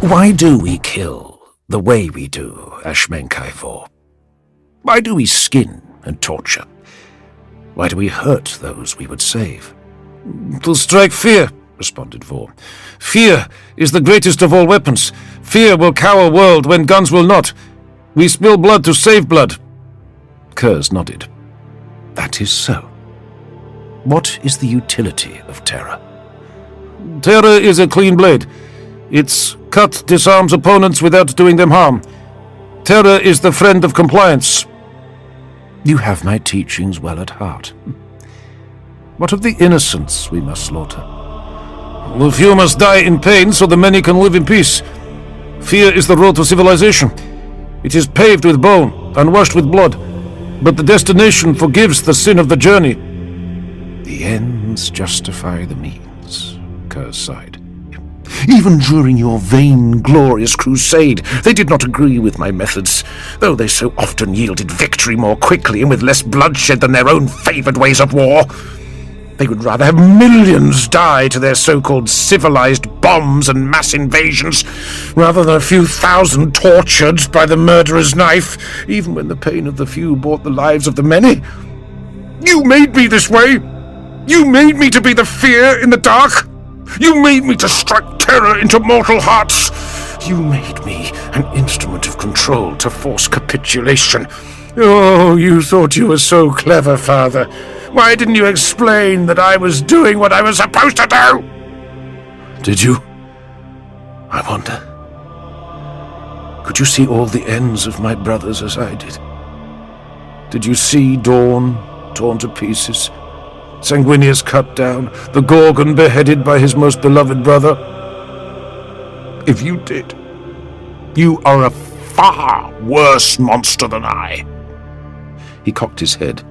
Why do we kill the way we do, Ashmenkaivor? Why do we skin and torture? Why do we hurt those we would save? To strike fear, responded Vor. Fear is the greatest of all weapons. Fear will cow a world when guns will not. We spill blood to save blood. Kurz nodded. That is so. What is the utility of terror? Terror is a clean blade. Its cut disarms opponents without doing them harm. Terror is the friend of compliance. You have my teachings well at heart. What of the innocents we must slaughter? The few must die in pain so the many can live in peace. Fear is the road to civilization. It is paved with bone and washed with blood, but the destination forgives the sin of the journey. The ends justify the means, Kurz sighed. Even during your vain-glorious crusade, they did not agree with my methods, though they so often yielded victory more quickly and with less bloodshed than their own favoured ways of war. They would rather have millions die to their so-called civilized bombs and mass invasions, rather than a few thousand tortured by the murderer's knife, even when the pain of the few bought the lives of the many. You made me this way! You made me to be the fear in the dark! You made me to strike terror into mortal hearts! You made me an instrument of control to force capitulation. Oh, you thought you were so clever, Father. Why didn't you explain that I was doing what I was supposed to do? Did you? I wonder. Could you see all the ends of my brothers as I did? Did you see Dawn torn to pieces, Sanguinius cut down, the Gorgon beheaded by his most beloved brother? If you did, you are a far worse monster than I. He cocked his head.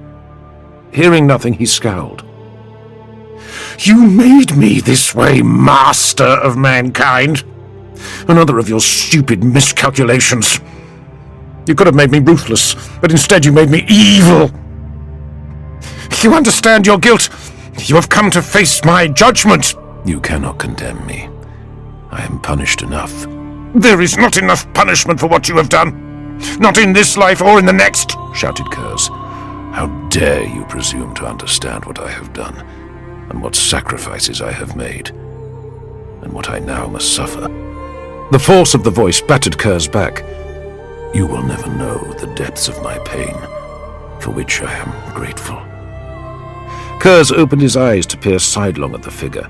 Hearing nothing, he scowled. You made me this way, master of mankind. Another of your stupid miscalculations. You could have made me ruthless, but instead you made me evil. You understand your guilt. You have come to face my judgment. You cannot condemn me. I am punished enough. There is not enough punishment for what you have done. Not in this life or in the next, shouted Kurz. How dare you presume to understand what I have done, and what sacrifices I have made, and what I now must suffer. The force of the voice battered Kurz back. You will never know the depths of my pain, for which I am grateful. Kurz opened his eyes to peer sidelong at the figure.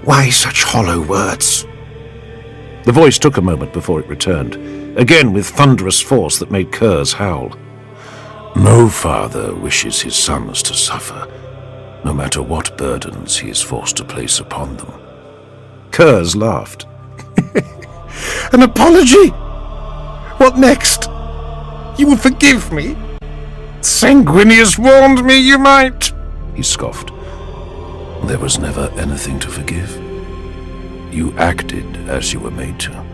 Why such hollow words? The voice took a moment before it returned, again with thunderous force that made Kurz howl. No father wishes his sons to suffer, no matter what burdens he is forced to place upon them. Kurz laughed. An apology? What next? You will forgive me? Sanguinius warned me you might, he scoffed. There was never anything to forgive. You acted as you were made to,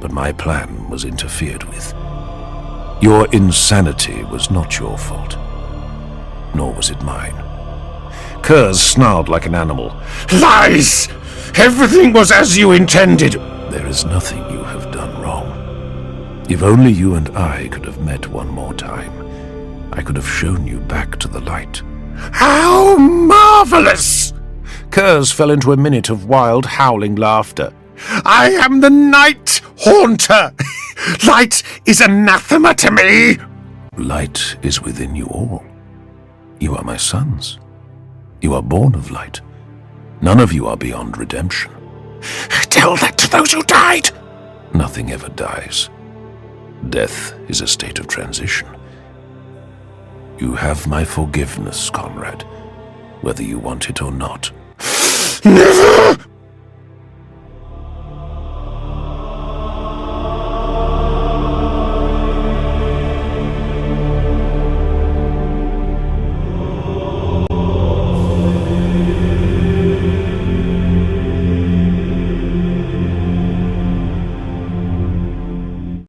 but my plan was interfered with. Your insanity was not your fault, nor was it mine. Kurz snarled like an animal. Lies! Everything was as you intended! There is nothing you have done wrong. If only you and I could have met one more time, I could have shown you back to the light. How marvelous! Kurz fell into a minute of wild, howling laughter. I am the Night Haunter! Light is anathema to me! Light is within you all. You are my sons. You are born of light. None of you are beyond redemption. Tell that to those who died! Nothing ever dies. Death is a state of transition. You have my forgiveness, Konrad, whether you want it or not. Never!